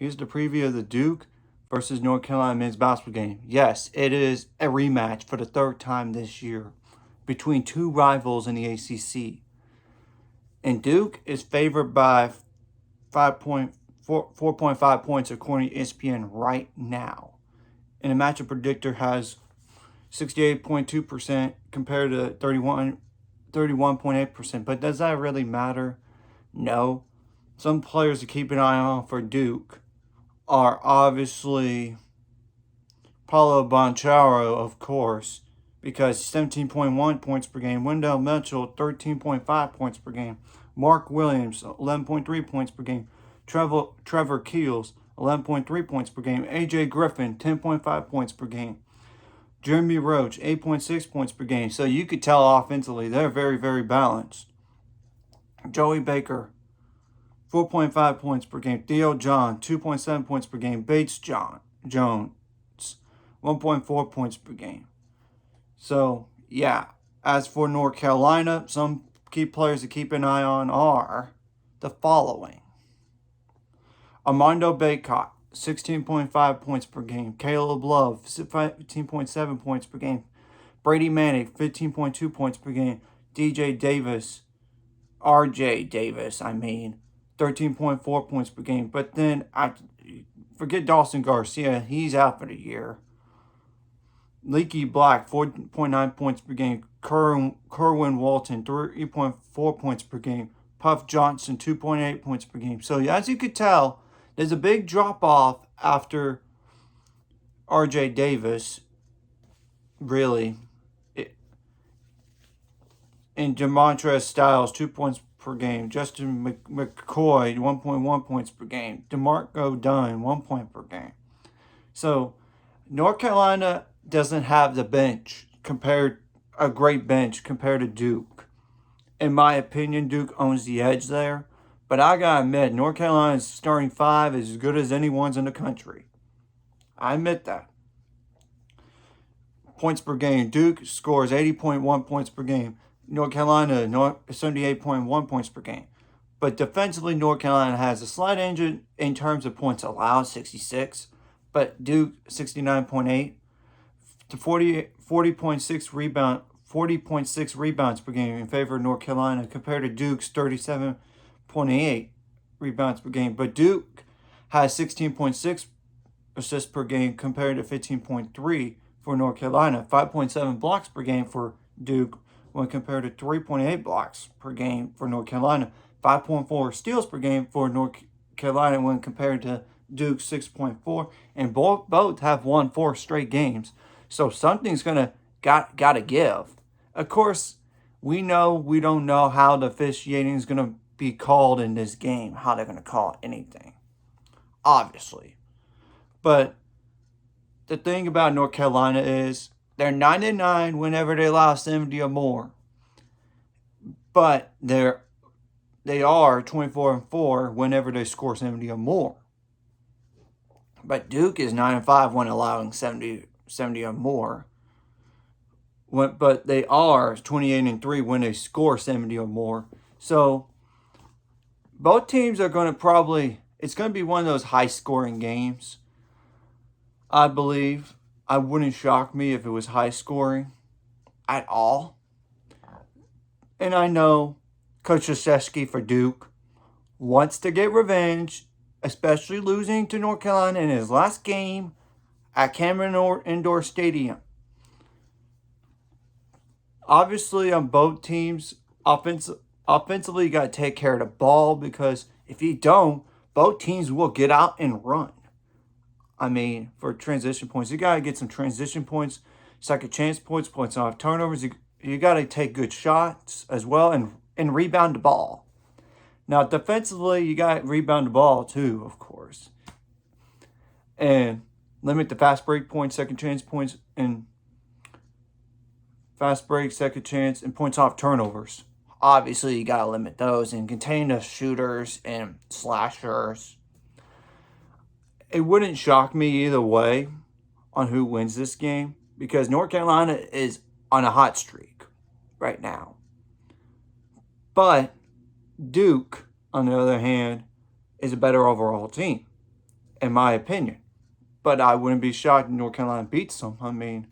Here's the preview of the Duke versus North Carolina men's basketball game. Yes, it is a rematch for the third time this year between two rivals in the ACC. And Duke is favored by 4.5 points according to ESPN right now. And the matchup predictor has 68.2% compared to 31.8%. But does that really matter? No. Some players to keep an eye on for Duke are obviously Paulo Banchero, of course, because 17.1 points per game. Wendell Mitchell, 13.5 points per game. Mark Williams, 11.3 points per game. Trevor Keels, 11.3 points per game. AJ Griffin, 10.5 points per game. Jeremy Roach, 8.6 points per game. So you could tell offensively they're very, very balanced. Joey Baker, 4.5 points per game. Theo John, 2.7 points per game. Bates Jones, 1.4 points per game. So, yeah. As for North Carolina, some key players to keep an eye on are the following. Armando Bacot, 16.5 points per game. Caleb Love, 15.7 points per game. Brady Manick, 15.2 points per game. RJ Davis, 13.4 points per game. But then, forget Dawson Garcia, he's out for the year. Leaky Black, 4.9 points per game. Kerwin Walton, 3.4 points per game. Puff Johnson, 2.8 points per game. So as you could tell, there's a big drop-off after RJ Davis, really. And Demontrez Styles, 2 points per game. Justin McCoy, 1.1 points per game. DeMarco Dunn, 1 point per game. So North Carolina doesn't have the a great bench compared to Duke. In my opinion, Duke owns the edge there. But I gotta admit, North Carolina's starting five is as good as anyone's in the country. I admit that. Points per game. Duke scores 80.1 points per game. North Carolina, 78.1 points per game. But defensively, North Carolina has a slight edge in terms of points allowed, 66. But Duke, 69.8 to 40.6 rebounds per game in favor of North Carolina compared to Duke's 37.8 rebounds per game. But Duke has 16.6 assists per game compared to 15.3 for North Carolina. 5.7 blocks per game for Duke when compared to 3.8 blocks per game for North Carolina. 5.4 steals per game for North Carolina when compared to Duke's 6.4. And both have won 4 straight games. So something's gotta give. Of course, we don't know how the officiating is gonna be called in this game, how they're gonna call anything. Obviously. But the thing about North Carolina is they're 9-9 whenever they allow 70 or more. But they are 24-4 whenever they score 70 or more. But Duke is 9-5 when allowing 70 or more. But they are 28-3 when they score 70 or more. So both teams are going to it's going to be one of those high-scoring games, I believe. I wouldn't shock me if it was high-scoring at all. And I know Coach Krzyzewski for Duke wants to get revenge, especially losing to North Carolina in his last game at Cameron Indoor Stadium. Obviously, on both teams, offensively, you got to take care of the ball because if you don't, both teams will get out and run. I mean, for transition points, you got to get some transition points, second chance points, points off turnovers. You got to take good shots as well and rebound the ball. Now, defensively, you got to rebound the ball too, of course. And limit the fast break points, second chance points, and fast break, second chance, and points off turnovers. Obviously, you got to limit those and contain the shooters and slashers. It wouldn't shock me either way on who wins this game because North Carolina is on a hot streak right now. But Duke, on the other hand, is a better overall team. in my opinion. But I wouldn't be shocked if North Carolina beats them. I mean,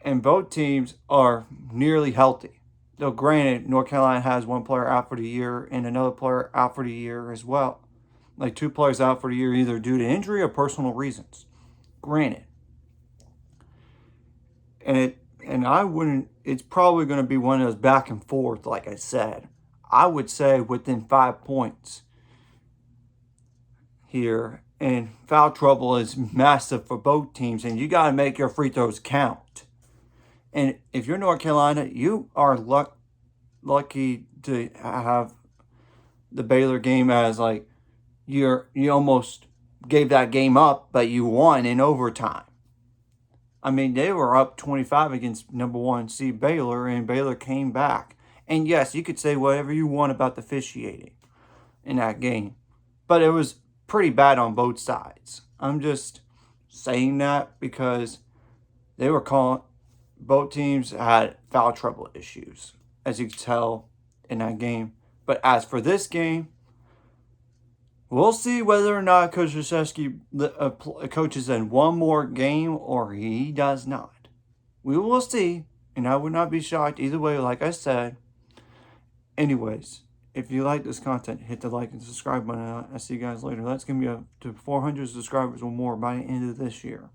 and both teams are nearly healthy. Though granted, North Carolina has one player out for the year and another player out for the year as well. Like 2 players out for the year either due to injury or personal reasons. Granted. And I wouldn't, it's probably going to be one of those back and forth, like I said. I would say within 5 points here. And foul trouble is massive for both teams, and you got to make your free throws count. And if you're North Carolina, you are lucky to have the Baylor game as like you almost gave that game up, but you won in overtime. I mean, they were up 25 against number 1 seed Baylor, and Baylor came back. And yes, you could say whatever you want about the officiating in that game, but it was pretty bad on both sides. I'm just saying that because they were calling, both teams had foul trouble issues, as you can tell in that game. But as for this game, we'll see whether or not Coach Krzyzewski coaches in one more game or he does not. We will see, and I would not be shocked either way, like I said. Anyways, if you like this content, hit the like and subscribe button. I'll see you guys later. Let's get me up to 400 subscribers or more by the end of this year.